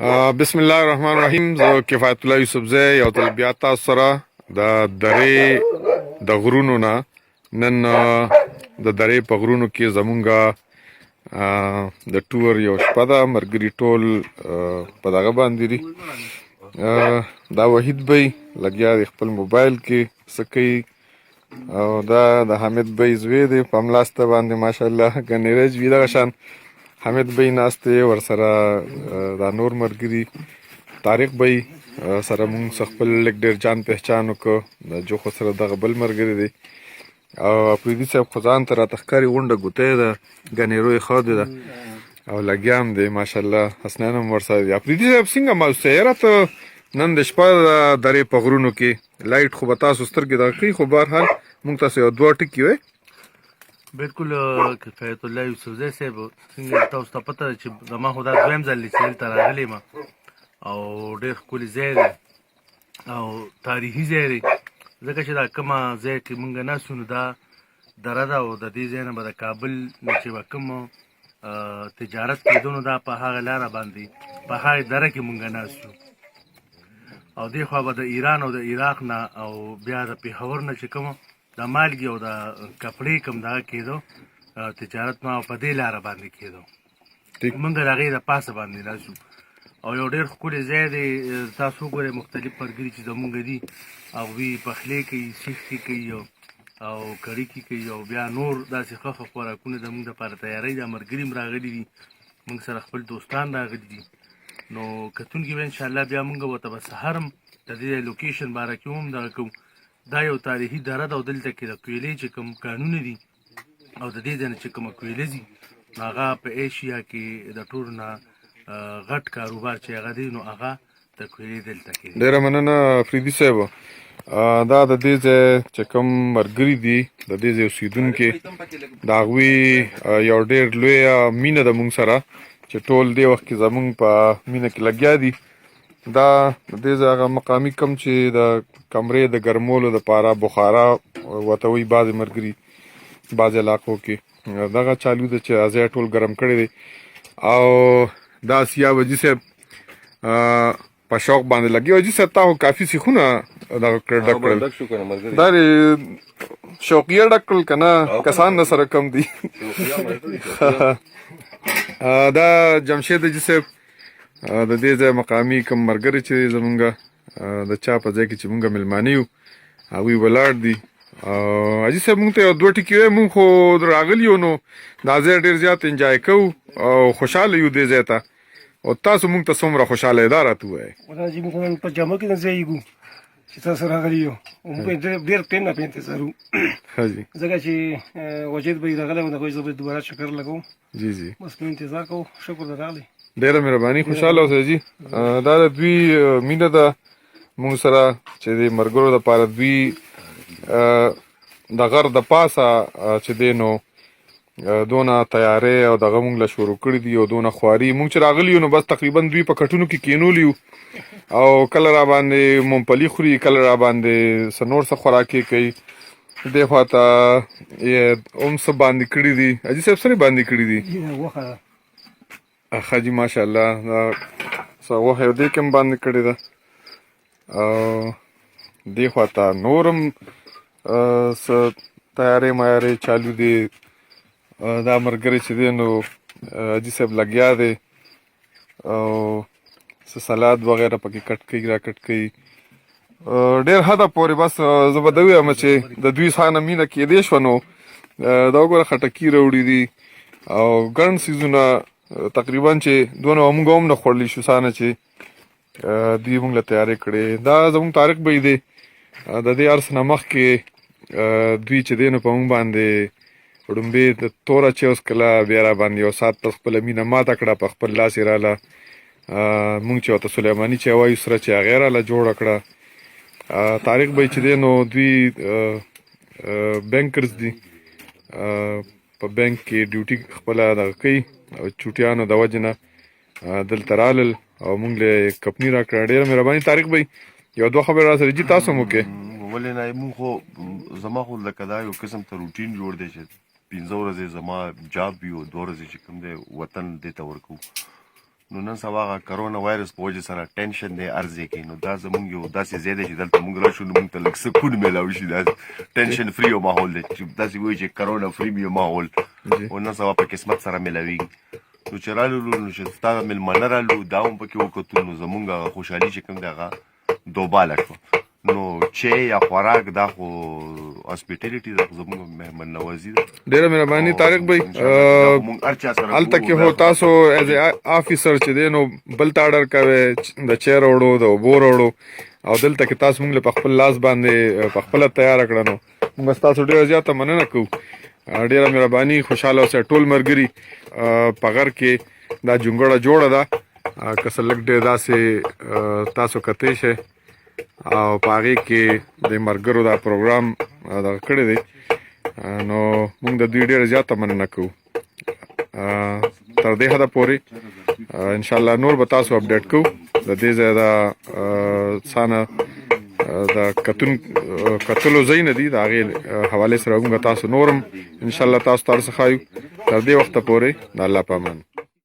بسم الله الرحمن الرحیم. زه کفایت الله یوسفزی یو ځل بیا تاسو سره د درې د غرونو نه نن د درې په غرونو کې زمونږه د ټور یو شپه ده. ملګري ټول په دغه باندې دي. دا وحید بی لګیا دی خپل موبایل کې څه کوي، او دا د حمید بی زوی دی په ملاسته باندې ماشاءالله ګنیرج وي دغه شان حمید بی ناست دی، ورسره دا نور ملګري طارق بی سره مونږ خپل لږ ډېر جان پهچان وکړو. د جوخو سره دغه بل ملګری دی او افریدي صاحب خو ځان ته راته ښکاري غونډه ګوتی ده، ګنیرو یې ښه ده او لګیا هم دی ماشاءالله. حسنین هم ورسره دی. افریدي صاحب څنګه ماوسته یاره ته نن د شپه د درې په غرونو کې لایټ خو به تاسو سترګې دغه کوي، خو بهرحال مونږ تاسو یو دوه ټکي وی. بالکل کفایت الله یوسفزی صاحب څنګه تاسو ته پته ده چې زما خو دا دویم ځل دی چې دلته راغلی یم او ډېر ښکلي ځای دی او تاریخي ځای دی، ځکه چې دا کومه ځای کې مونږ ناست یو نو دا دره ده او د دې ځای نه به د کابل نه چې به کوم تجارت کېدو نو دا په هغه لاره باندې په هغې دره کې مونږ ناست یو او دې خوا به د ایران او د عراق نه او بیا د پېښور نه چې کوم د مالګې او د کپړې کوم دغه کېدو تجارت ما په دې لاره باندې کېدو، مونږ د هغې د پاسه باندې ناست یو او یو ډېر ښکلی ځای دی. تاسو وګورئ مختلف ملګري چې زمونږ دي هغوی پخلی کوي، سیخ کوي او کړکي کوي او بیا نور داسې ښه ښه خوراکونه زمونږ دپاره تیاری ده. ملګري هم راغلي دي، مونږ سره خپل دوستان راغلي دي، نو کتونکي به انشاءالله بیا مونږ ورته به سهار هم د دې لوکیشن باره کې هم دغه کوو. دا یو تاریخي دره ده او دلته کې د کویلې چې کوم کانونه دي او د دې ځای نه چې کومه کویله ځي نو هغه په ایشیا کې د ټولو نه غټ کاروبار چې هغه دی نو هغه د کویلې دلته کې دی. ډېره مننه افریدي صاحب. دا د دې ځای چې کوم ملګري دي د دې ځای اوسېدونکي د هغوی یو ډېر لویه مینه ده مونږ سره چې ټول دې وخت کې زمونږ په مینه کې لګیا دي. دا د دې ځای هغه مقامي کم چې د کمرې د ګرمولو دپاره بخارا ورته وایي بعضې ملګري بعضې علاقو کې دغه چالو ده چې ځای ټول ګرم کړی دی او دا سیاه وجي صاحب په شوق باندې لګي. وجي صاحب تا خو کافي سیخونه دغه کړل ډک کړل، دا شوقیه ډک کړل که نه کسان نه سره کم دي. دا جمشید وجي صاحب د دې ځای مقامي کوم ملګري چې زمونږ د چا په ځای کې چې مونږ مېلمانه یو هغوی ولاړ دي. حاجي صاحب مونږ ته یو دوه ټکي وایي، مونږ خو راغلي یو نو دا ځای ډېر زیات انجای کوو او خوشحاله یو دې ځای ته، او تاسو مونږ ته څومره خوشحاله دا راته ووایئ. راځي مونږ نن په جامه کې نه ځایږو چې تاسو راغلي یو، موږ ډېر ټایم نه په انتظار وو ځکه چې وجید به راغلی و، د هغوی زه به دوباره چکر لګوم. جی جی بس په انتظار کوو. شکر د راغلی، ډېره مهرباني، خوشحاله اوسئ جي. دا د دوی مینه ده مونږ سره چې د ملګرو دپاره دوی د غر د پاسه چې دی نو دونه تیاری او دغه مونږ له شروع کړي دي او دونه خواري. مونږ چې راغلي یو نو بس تقریبا دوی په کټونو کې کینولي یو او کله را باندې ممپلي خوري، کله را باندې څه نور څه خوراکي کوي. دې خوا ته هم څه باندې کړي دي. حاجي صاحب څه باندې کړي دي؟ غوښه ده ښه جي ماشاءالله. دا څه غوښه یو دې کې هم باندې کړې ده او دې خوا ته نور هم څه تیاری میاری چالو دی. دا ملګری چې دی نو حاجي صاحب لګیا دی او څه سلاد وغیره پکې کټ کوي را کټ کوي ډېر حده پورې. بس زه به دا ووایم چې د دوی څخه مینه کېدی شوه نو دا وګوره خټکي راوړي دي او ګڼ څیزونه تقریبا چې دونه مونږ هم نه خوړلی شو سانه چې دوی مونږ له تیاری کړې. دا زمونږ طارق بی دی، د دې هر څه نه مخکې دوی چې دی نو په مونږ باندې وړومبې د توره چې اوس کله بیا را باندې یو ساعت په خپله مینه ماته کړه، په خپل لاس یې راله مونږ چې ورته سلیماني چای وایو سره چې هغې راله جوړه کړه. طارق بی چې دی نو دوی بینکرز دي، په بینک کې ډیوټي خپله دغه کوي او چوټیانو د وجې نه دلته رالل او مونږ له کپني را کړه. ډېره مهرباني طارق بی. یو دوه خبرې را سره جي تاسو هم وکړئ. ولې نه مونږ خو زما خو لکه دا یو قسم ته روټین جوړ دی چې 15 ورځې زما جاب وي او 2 ورځې چې کوم دی وطن دې ته ورکوو نو نن سبا هغه کرونا وایرس په وجه سره ټینشن دی ارزي کوي نو دا زمونږ یو داسې ځای دی چې دلته موږ راشو نو موږ ته لږ سکون میلاو شي دا ټینشن فری یو ماحول دی چې داسې وایي چې کرونا فری یو ماحول او نن سبا په قسمت سره میلاویږي نو چې رالو نو چې ستا مېلمانه رالو دا هم پکې وکتو نو زمونږ هغه خوشحالي چې کوم دی هغه دوباله شوه نو چې یا خوراک دا خو هاسپیټیلیټي دا زموږ مهمان نوازي ده ډیره مهرباني طارق بھائی موږ هر چا سره هلته کې هو تاسو ایز افیسر چې دی نو بل ته اډر کوئ د چیر وړو د اوبو وړو او دلته کې تاسو موږ له په خپل لاس باندې په خپله تیاره کړه نو موږ ستاسو ډېره زیاته مننه کوو ډیره مهرباني خوشحاله اوسئ ټول ملګري په غر کې دا جونګړه جوړه ده که څه لږ ډېر داسې تاسو کتی شئ او په هغې کې د ملګرو دا پروګرام دغه کړی دی نو موږ د دوی ډېره زیاته مننه کوو تر دې حده پورې انشاءالله نور به تاسو اپډیټ کوو د دې ځای د څانه د کتلو ځایونه دي د هغې حوالې سره موږ تاسو نورم انشاءالله تاسو ته څه ښایو تر دې وخته پورې د الله په امان